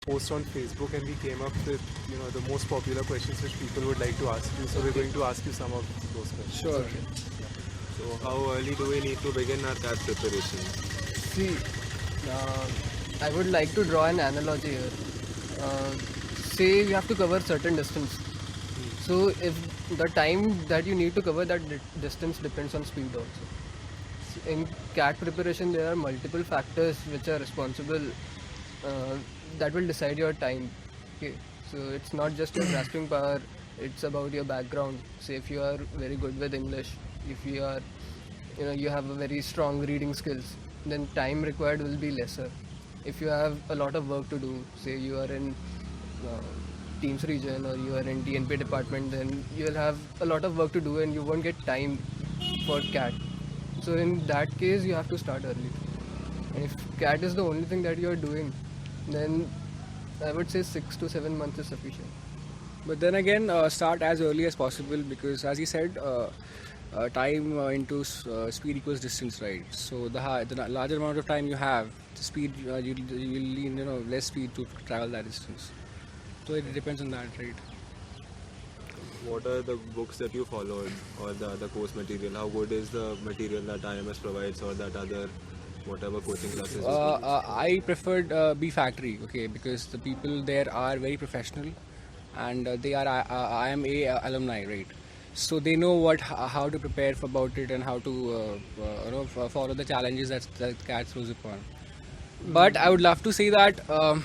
post on Facebook and we came up with the most popular questions which people would like to ask you. So we're going to ask you some of those questions. Sure. So how early do we need to begin our CAT preparation? See, uh, I would like to draw an analogy here. Say you have to cover certain distance. So if the time that you need to cover that distance depends on speed also. In CAT preparation, there are multiple factors which are responsible uh, that will decide your time. Okay, so it's not just your grasping power; it's about your background. Say if you are very good with English, if you are, you have a very strong reading skills, then time required will be lesser. If you have a lot of work to do, say you are in uh, Teams region or you are in TNP department, then you'll have a lot of work to do and you won't get time for CAT. So in that case, you have to start early. And if CAT is the only thing that you are doing, then I would say 6 to 7 months is sufficient. But then again, start as early as possible because, as you said, time into speed equals distance, right? So the larger amount of time you have, the speed you will need less speed to travel that distance. So it depends on that, right? What are the books that you followed or the other course material? How good is the material that IMS provides or that other whatever coaching classes? you follow? I preferred B Factory, okay, because the people there are very professional, and they are IMA alumni, right? So they know how to prepare for about it and how to follow the challenges that CAT throws upon. But I would love to say that uh,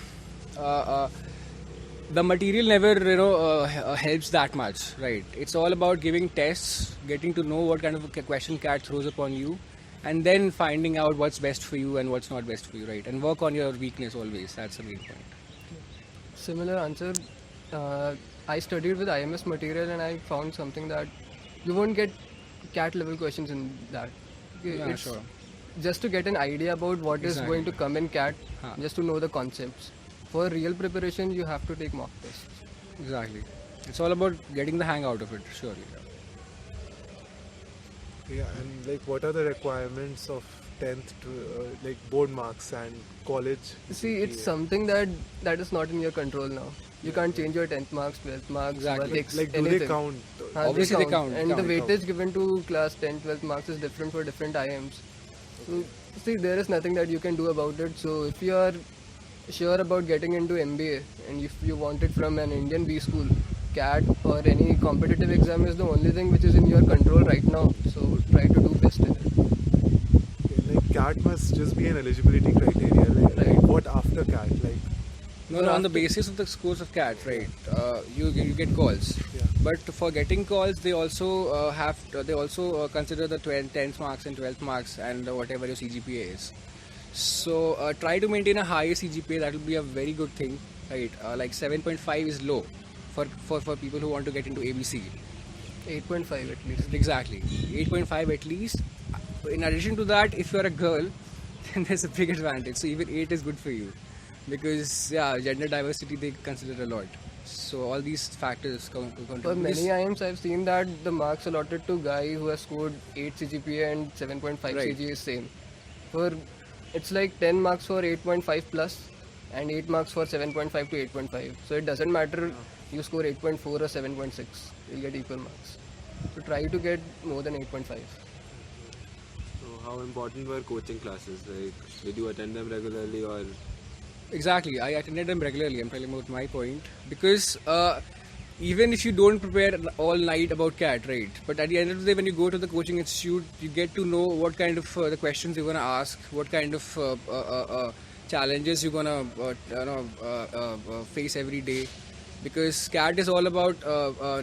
uh, the material never helps that much, right? It's all about giving tests, getting to know what kind of a question CAT throws upon you, and then finding out what's best for you and what's not best for you, right? And work on your weakness always. That's the main point. Similar answer. I studied with IMS material and I found something that you won't get CAT level questions in that. Okay, Yeah, it's sure. just to get an idea about what is Exactly. going to come in CAT, Huh. just to know the concepts. For real preparation, you have to take mock tests. Exactly. It's all about getting the hang out of it, surely. Yeah, and like what are the requirements of 10th to like board marks and college? See, it's GPA? something that is not in your control now. You can't change your 10th marks, 12th marks, Exactly. ethics, Like do anything. they count? Obviously they count, And the count. weightage given to class 10, 12th marks is different for different IMs. So, see, there is nothing that you can do about it. So, if you are sure about getting into MBA and if you want it from an Indian B school, CAT or any competitive exam is the only thing which is in your control right now. So, try to do best in it. Okay, like CAT must just be an eligibility criteria. Like, Right. what after CAT? Like No, on the basis of the scores of CAT, right? You get calls. Yeah. But for getting calls, they also consider the 10th marks and 12th marks and whatever your CGPA is. So try to maintain a higher CGPA. That will be a very good thing, right? Like 7.5 is low for people who want to get into ABC. 8.5 at least. Exactly, 8.5 at least. In addition to that, if you're a girl, then there's a big advantage. So even 8 is good for you, because yeah, gender diversity they consider a lot. So all these factors For contribute. many IMs, I've seen that the marks allotted to guy who has scored 8 CGPA and 7.5 Right. CGPA is same. For it's like 10 marks for 8.5 plus and 8 marks for 7.5 to 8.5. So it doesn't matter you score 8.4 or 7.6, you'll get equal marks. So try to get more than 8.5. So how important were coaching classes? Like, did you attend them regularly or? Exactly, I attended them regularly. I'm telling about my point, because even if you don't prepare all night about CAT, right? But at the end of the day, when you go to the coaching institute, you get to know what kind of the questions you're gonna ask, what kind of challenges you're gonna face every day. Because CAT is all about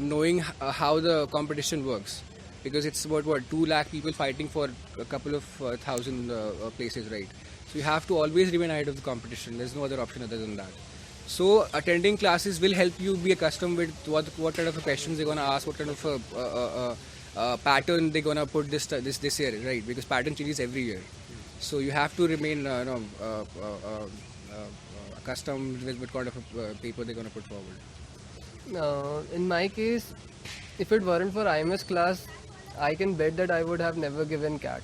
knowing how the competition works. Because it's about 2 lakh people fighting for a couple of thousand places, right? So you have to always remain ahead of the competition. There's no other option other than that. So attending classes will help you be accustomed with what kind of questions they're gonna ask, what kind of pattern they're gonna put this year, right? Because pattern changes every year. So you have to remain accustomed with what kind of paper they're gonna put forward. In my case, if it weren't for IMS class, I can bet that I would have never given CAT.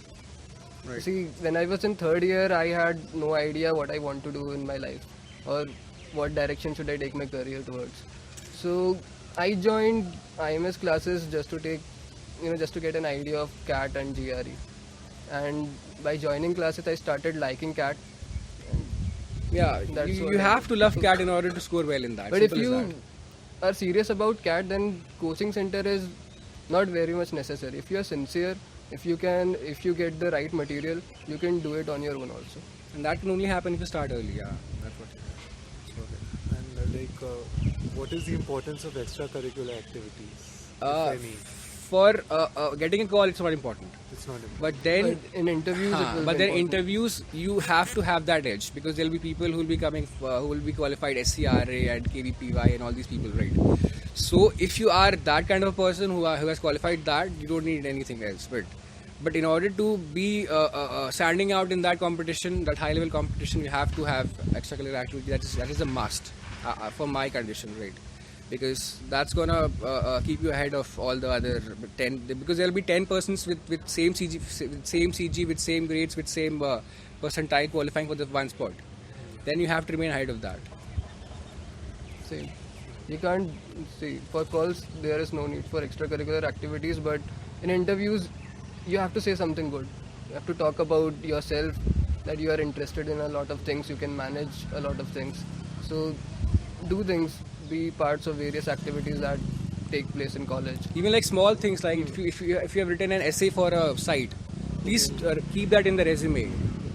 Right. See, when I was in third year, I had no idea what I want to do in my life. Or what direction should I take my career towards. So I joined IMS classes just to take, just to get an idea of CAT and GRE. And by joining classes, I started liking CAT. Yeah, That's you what I have to love took. CAT in order to score well in that. But if Simple as you that. are serious about CAT, then coaching center is not very much necessary. If you are sincere, if you get the right material, you can do it on your own also. And that can only happen if you start early. Yeah, that's what. And what is the importance of extracurricular activities, Uh, if any? For getting a call, it's not important. It's not important. But then, But in interviews, it will but be then important. interviews, you have to have that edge because there'll be people who will be coming, who will be qualified SCRA and KVPY and all these people, right? So if you are that kind of a person who has qualified that, you don't need anything else. But in order to be standing out in that competition, that high level competition, you have to have extracurricular activity. That is a must for my condition, right? Because that's gonna keep you ahead of all the other 10. Because there'll be 10 persons with same CG, with same grades, with same percentile qualifying for the one spot. Then you have to remain ahead of that. See, you can't see for calls. There is no need for extracurricular activities, but in interviews, you have to say something good. You have to talk about yourself, that you are interested in a lot of things. You can manage a lot of things. So, do things. Be parts of various activities that take place in college. Even like small things like if you have written an essay for a site, please keep that in the resume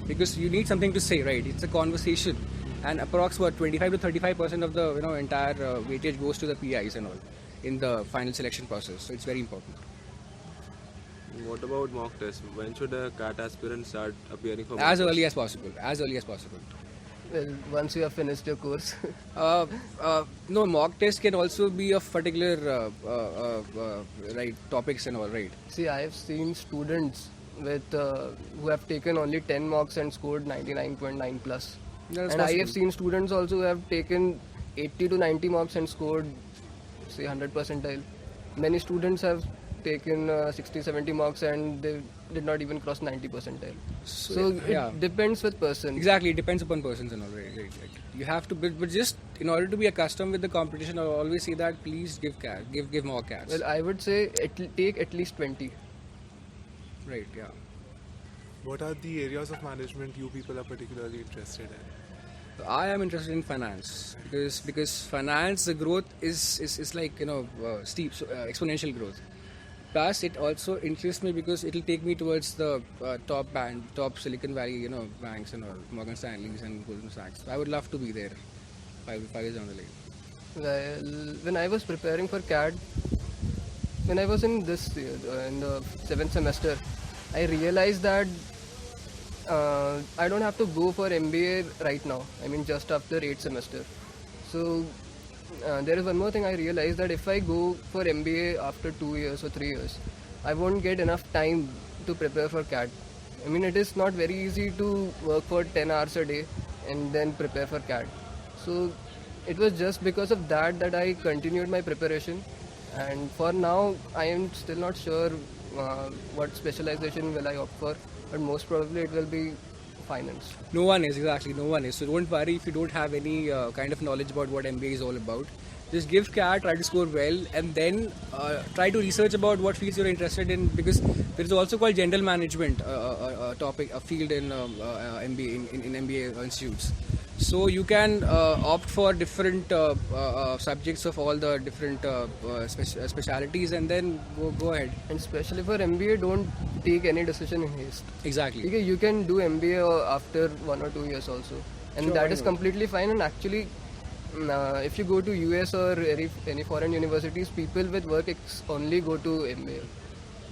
because you need something to say, right? It's a conversation, and approximately 25 to 35% of the entire weightage goes to the PIs and all in the final selection process. So it's very important. What about mock tests? When should a CAT aspirant start appearing for mock As tests? early as possible. As early as possible. Well, once you have finished your course. No, mock test can also be of particular right topics and all, right? See, I have seen students with who have taken only 10 marks and scored 99.9 plus. That's And I possible. have seen students also who have taken 80 to 90 marks and scored, say, 100 percentile. Many students have taken 60, 70 marks and they did not even cross 90 percentile. So yeah. it depends with person. Exactly, it depends upon persons and all, right. You have to, but just in order to be accustomed with the competition, I always say that please give more cats. Well, I would say take at least 20. Right, yeah. What are the areas of management you people are particularly interested in? I am interested in finance because finance, the growth is like steep, exponential growth. Plus, it also interests me because it will take me towards the top Silicon Valley, banks and all, Morgan Stanley's and Goldman Sachs. So I would love to be there 5 years down the line. Well, when I was preparing for CAD, when I was in this year, in the 7th semester, I realized that I don't have to go for MBA right now. I mean, just after 8th semester. So there is one more thing I realized, that if I go for MBA after 2 years or 3 years, I won't get enough time to prepare for CAT. I mean, it is not very easy to work for 10 hours a day and then prepare for CAT. So it was just because of that I continued my preparation. And for now, I am still not sure what specialization will I opt for, but most probably it will be finance. No one is, exactly, no one is. So don't worry if you don't have any kind of knowledge about what MBA is all about. Just give CAT, try to score well, and then try to research about what fields you're interested in, because there is also called general management topic, a field in MBA in MBA institutes. So you can opt for different subjects of all the different specialities, and then go ahead. And especially for MBA, don't take any decision in haste. Exactly. Okay, you can do MBA after 1 or 2 years also, and Sure, that why is not? completely fine. And actually, if you go to US or any foreign universities, people with work only go to MBA.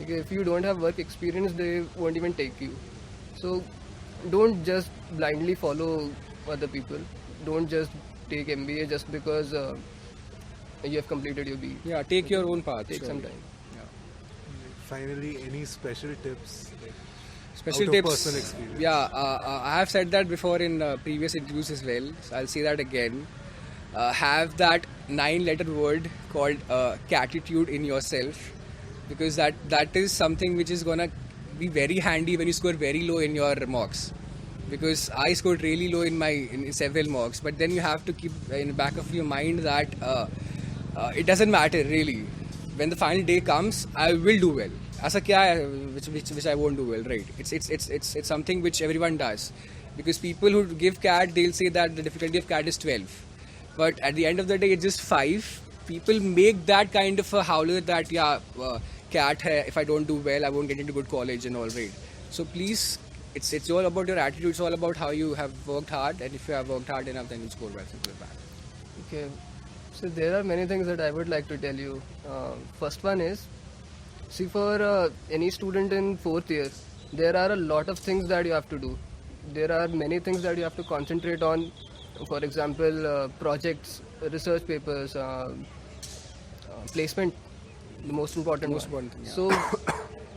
Okay, if you don't have work experience, they won't even take you. So don't just blindly follow other people. Don't just take MBA just because you have completed your BE. Yeah, take your own path. Take some surely. time. Finally, any special tips? Special Out of tips. personal experience. Yeah, I have said that before in previous interviews as well. So I'll say that again. Have that 9-letter word called catitude in yourself, because that is something which is gonna be very handy when you score very low in your mocks. because I scored really low in several mocks. But then you have to keep in the back of your mind that it doesn't matter really. When the final day comes, I will do well. Aisa kya hai which I won't do well, right? It's something which everyone does, because people who give CAT, they'll say that the difficulty of CAT is 12, but at the end of the day it's just 5. People make that kind of a howler that CAT hai, if I don't do well I won't get into good college and all, right? So please, it's all about your attitude. It's all about how you have worked hard, and if you have worked hard enough, then you score well. Simple as that. Okay, so there are many things that I would like to tell you. First one is, see, for any student in 4th year, there are a lot of things that you have to do. There are many things that you have to concentrate on. For example, projects, research papers, placement, the most important Most one. important thing, yeah. So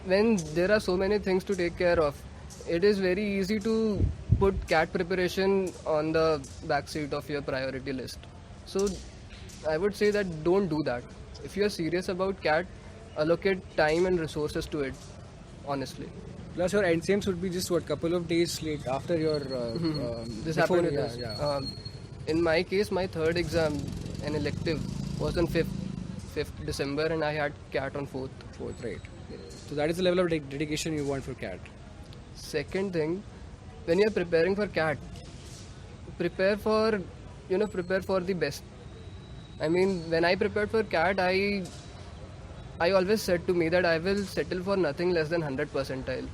when there are so many things to take care of, it is very easy to put CAT preparation on the backseat of your priority list. So I would say that don't do that. If you are serious about CAT, allocate time and resources to it, honestly. Plus your NCMs would be just what, couple of days late after your This before- happened with yeah, us. yeah. In my case, my third exam, an elective, was on 5th December, and I had CAT on 4th. Fourth, right? So that is the level of dedication you want for CAT. Second thing, when you're preparing for CAT, prepare for the best. I mean, when I prepared for CAT, I always said to me that I will settle for nothing less than 100 percentile.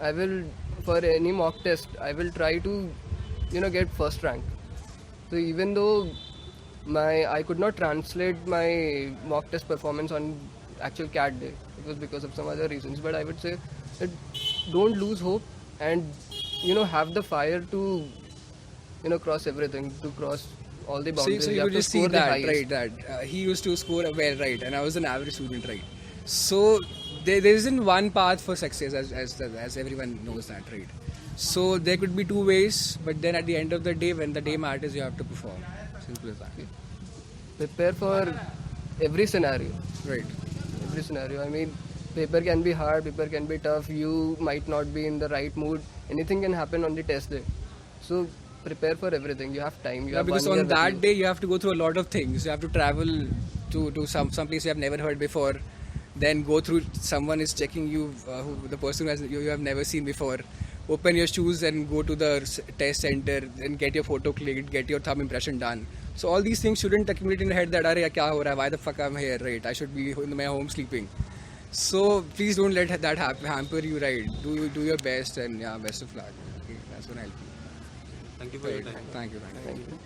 I will, for any mock test, I will try to, get first rank. So even though I could not translate my mock test performance on actual CAT day, it was because of some other reasons. But I would say that don't lose hope, and have the fire to cross everything, to cross all the boundaries. So you have could to just see score the that, highest. right? That he used to score well, right? And I was an average student, right? So there isn't one path for success, as everyone knows that, right? So there could be two ways, but then at the end of the day, when the day matters, you have to perform. Simple as that. Prepare for every scenario. Right. Every scenario. I mean, paper can be hard, paper can be tough. You might not be in the right mood. Anything can happen on the test day. So prepare for everything. You have time. You Yeah, have because 1 year on with that you. day you have to go through a lot of things. You have to travel to some place you have never heard before. Then go through, someone is checking you, the person who you have never seen before. Open your shoes and go to the test center and get your photo clicked, get your thumb impression done. So all these things shouldn't accumulate in your head that Arey, kya ho raha hai? Why the fuck I'm here, right? I should be in my home sleeping. So please don't let that hamper you, right? Do your best, and yeah, best of luck. Okay, that's what I'll do. Thank you for your time. Thank you. Thank you.